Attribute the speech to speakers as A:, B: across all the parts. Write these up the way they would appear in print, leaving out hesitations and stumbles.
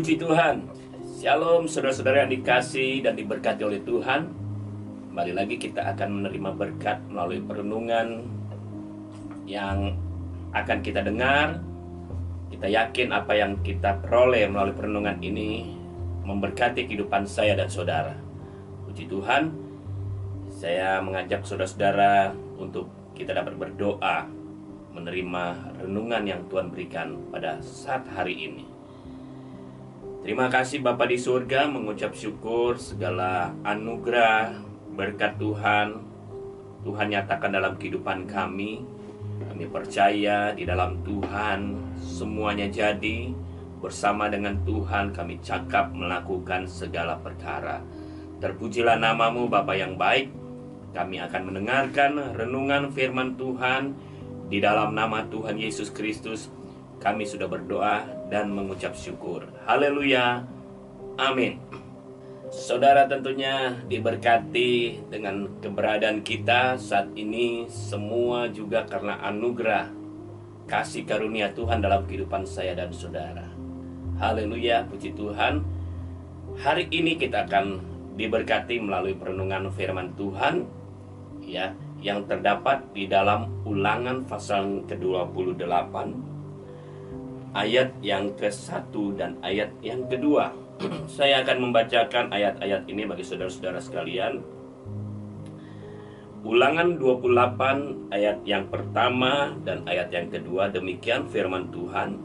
A: Puji Tuhan. Shalom saudara-saudara yang dikasihi dan diberkati oleh Tuhan. Kembali lagi kita akan menerima berkat melalui perenungan yang akan kita dengar. Kita yakin apa yang kita peroleh melalui perenungan ini memberkati kehidupan saya dan saudara. Puji Tuhan. Saya mengajak saudara-saudara untuk kita dapat berdoa menerima renungan yang Tuhan berikan pada saat hari ini. Terima kasih Bapa di surga, mengucap syukur segala anugerah, berkat Tuhan nyatakan dalam kehidupan kami. Kami percaya di dalam Tuhan semuanya jadi. Bersama dengan Tuhan kami cakap melakukan segala perkara. Terpujilah namamu Bapa yang baik. Kami akan mendengarkan renungan firman Tuhan. Di dalam nama Tuhan Yesus Kristus kami sudah berdoa dan mengucap syukur. Haleluya. Amin. Saudara tentunya diberkati dengan keberadaan kita saat ini. Semua juga karena anugerah kasih karunia Tuhan dalam kehidupan saya dan saudara. Haleluya, puji Tuhan. Hari ini kita akan diberkati melalui perenungan firman Tuhan ya, yang terdapat di dalam Ulangan pasal ke-28 ayat yang ke-1 dan ayat yang kedua. Saya akan membacakan ayat-ayat ini bagi saudara-saudara sekalian. Ulangan 28 ayat yang pertama dan ayat yang kedua. Demikian firman Tuhan.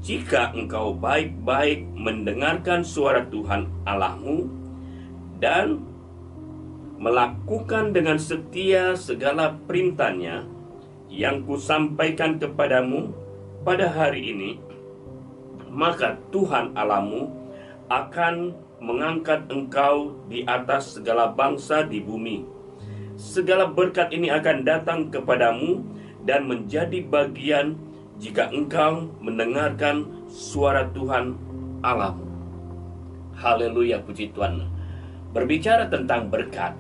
A: Jika engkau baik-baik mendengarkan suara Tuhan Allahmu dan melakukan dengan setia segala perintahnya yang kusampaikan kepadamu pada hari ini, maka Tuhan Allahmu akan mengangkat engkau di atas segala bangsa di bumi. Segala berkat ini akan datang kepadamu dan menjadi bagian jika engkau mendengarkan suara Tuhan Allahmu. Haleluya, puji Tuhan. Berbicara tentang berkat,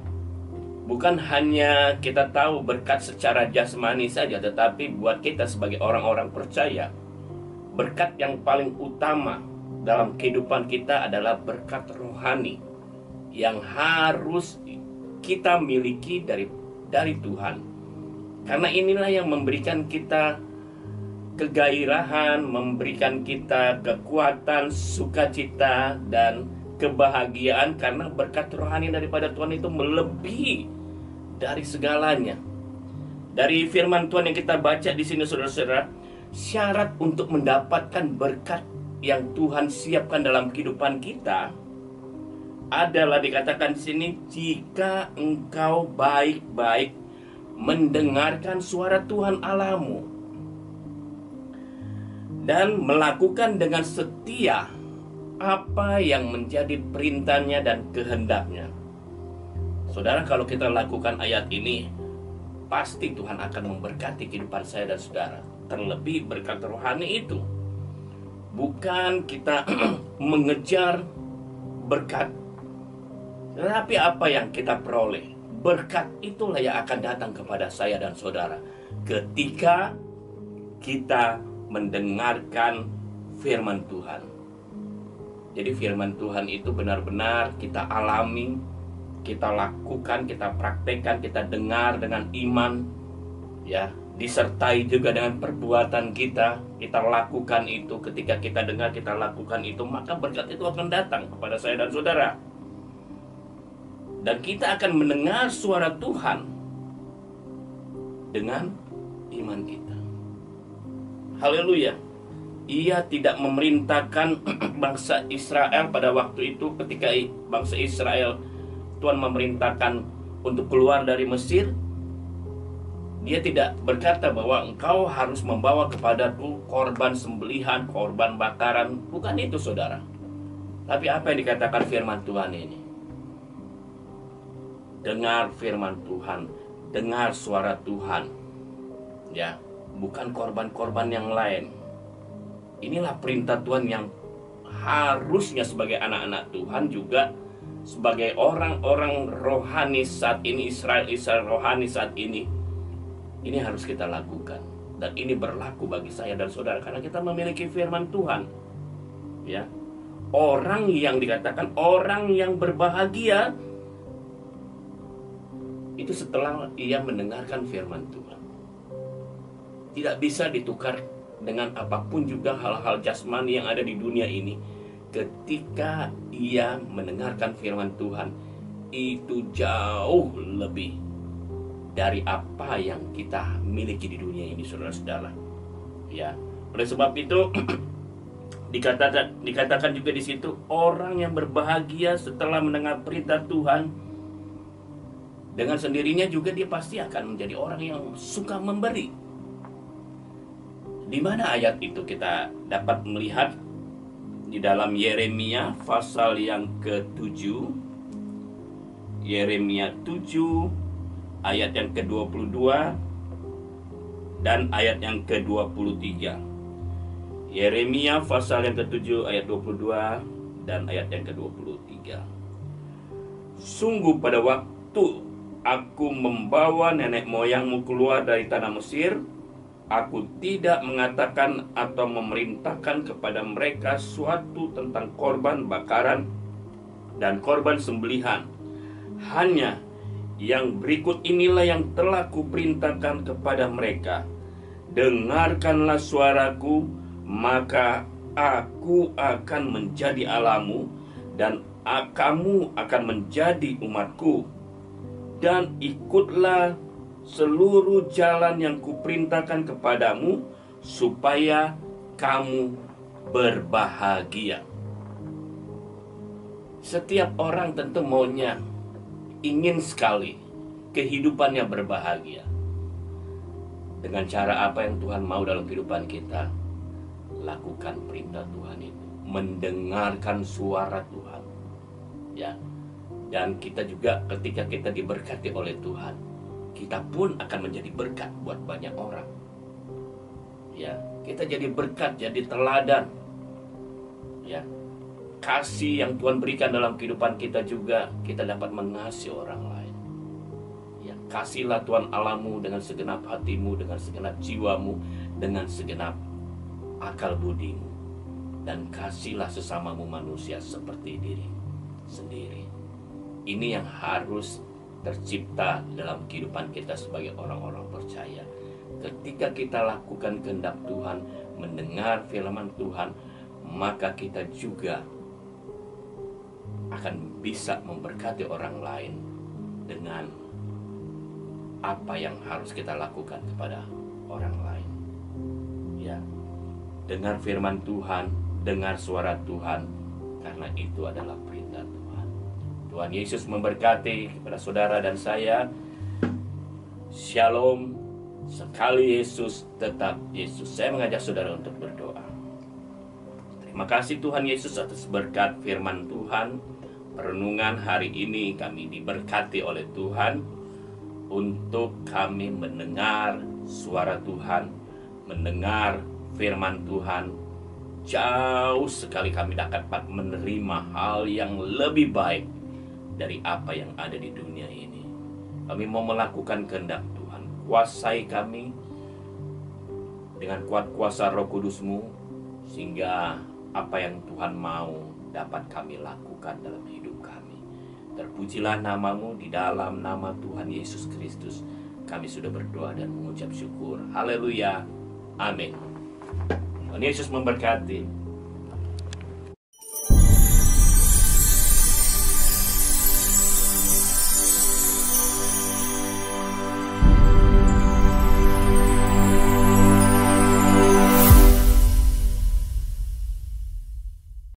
A: bukan hanya kita tahu berkat secara jasmani saja, tetapi buat kita sebagai orang-orang percaya, berkat yang paling utama dalam kehidupan kita adalah berkat rohani yang harus kita miliki dari Tuhan. Karena inilah yang memberikan kita kegairahan, memberikan kita kekuatan, sukacita, dan kebahagiaan. Karena berkat rohani daripada Tuhan itu melebihi dari segalanya. Dari firman Tuhan yang kita baca di sini saudara-saudara, syarat untuk mendapatkan berkat yang Tuhan siapkan dalam kehidupan kita adalah dikatakan di sini, jika engkau baik-baik mendengarkan suara Tuhan Allahmu dan melakukan dengan setia apa yang menjadi perintahnya dan kehendaknya. Saudara, kalau kita lakukan ayat ini, pasti Tuhan akan memberkati kehidupan saya dan saudara. Terlebih berkat rohani itu bukan kita mengejar berkat, tetapi apa yang kita peroleh. Berkat itulah yang akan datang kepada saya dan saudara ketika kita mendengarkan firman Tuhan. Jadi firman Tuhan itu benar-benar kita alami, kita lakukan, kita praktekkan, kita dengar dengan iman, ya, disertai juga dengan perbuatan kita lakukan itu. Ketika kita dengar, kita lakukan itu, maka berkat itu akan datang kepada saya dan saudara. Dan kita akan mendengar suara Tuhan dengan iman kita. Haleluya. Ia tidak memerintahkan bangsa Israel pada waktu itu. Ketika bangsa Israel, Tuhan memerintahkan untuk keluar dari Mesir, Dia tidak berkata bahwa engkau harus membawa kepadaku korban sembelihan, korban bakaran. Bukan itu saudara. Tapi apa yang dikatakan firman Tuhan ini? Dengar firman Tuhan, dengar suara Tuhan, ya, bukan korban-korban yang lain. Inilah perintah Tuhan yang harusnya sebagai anak-anak Tuhan, juga sebagai orang-orang rohani saat ini, Israel rohani saat ini harus kita lakukan. Dan ini berlaku bagi saya dan saudara karena kita memiliki firman Tuhan. Ya. orang yang dikatakan orang yang berbahagia itu setelah ia mendengarkan firman Tuhan. Tidak bisa ditukar dengan apapun juga hal-hal jasmani yang ada di dunia ini. Ketika ia mendengarkan firman Tuhan, itu jauh lebih dari apa yang kita miliki di dunia ini, saudara-saudara. Ya, oleh sebab itu dikatakan juga di situ, orang yang berbahagia setelah mendengar perintah Tuhan, dengan sendirinya juga dia pasti akan menjadi orang yang suka memberi. Di mana ayat itu kita dapat melihat? Di dalam Yeremia pasal yang ke-7, Yeremia 7 ayat yang ke-22 dan ayat yang ke-23. Yeremia pasal yang ke-7 ayat 22 dan ayat yang ke-23. Sungguh pada waktu aku membawa nenek moyangmu keluar dari tanah Mesir, aku tidak mengatakan atau memerintahkan kepada mereka suatu tentang korban bakaran dan korban sembelihan. Hanya yang berikut inilah yang telah kuperintahkan kepada mereka. Dengarkanlah suaraku, maka aku akan menjadi Allahmu, dan kamu akan menjadi umatku. Dan ikutlah seluruh jalan yang kuperintahkan kepadamu, supaya kamu berbahagia. Setiap orang tentu maunya, ingin sekali kehidupannya berbahagia. Dengan cara apa yang Tuhan mau dalam kehidupan kita? Lakukan perintah Tuhan itu, mendengarkan suara Tuhan. Ya. Dan kita juga ketika kita diberkati oleh Tuhan, kita pun akan menjadi berkat buat banyak orang. Ya, kita jadi berkat, jadi teladan. Ya. Kasih yang Tuhan berikan dalam kehidupan kita juga, kita dapat mengasihi orang lain. Ya, kasihlah Tuhan Allahmu dengan segenap hatimu, dengan segenap jiwamu, dengan segenap akal budimu, dan kasihlah sesamamu manusia seperti diri sendiri. Ini yang harus tercipta dalam kehidupan kita sebagai orang-orang percaya. Ketika kita lakukan kehendak Tuhan, mendengar firman Tuhan, maka kita juga akan bisa memberkati orang lain dengan apa yang harus kita lakukan kepada orang lain. Ya, dengar firman Tuhan, dengar suara Tuhan, karena itu adalah perintah Tuhan. Tuhan Yesus memberkati kepada saudara dan saya. Shalom. Sekali Yesus, tetap Yesus. Saya mengajak saudara untuk berdoa. Terima kasih Tuhan Yesus atas berkat firman Tuhan. Renungan hari ini kami diberkati oleh Tuhan untuk kami mendengar suara Tuhan, mendengar firman Tuhan. Jauh sekali kami dapat menerima hal yang lebih baik dari apa yang ada di dunia ini. Kami mau melakukan kehendak Tuhan. Kuasai kami dengan kuat kuasa Roh Kudus-Mu, sehingga apa yang Tuhan mau dapat kami lakukan dalam hidup kami. Terpujilah nama-Mu, di dalam nama Tuhan Yesus Kristus kami sudah berdoa dan mengucap syukur. Haleluya. Amin. Tuhan Yesus memberkati.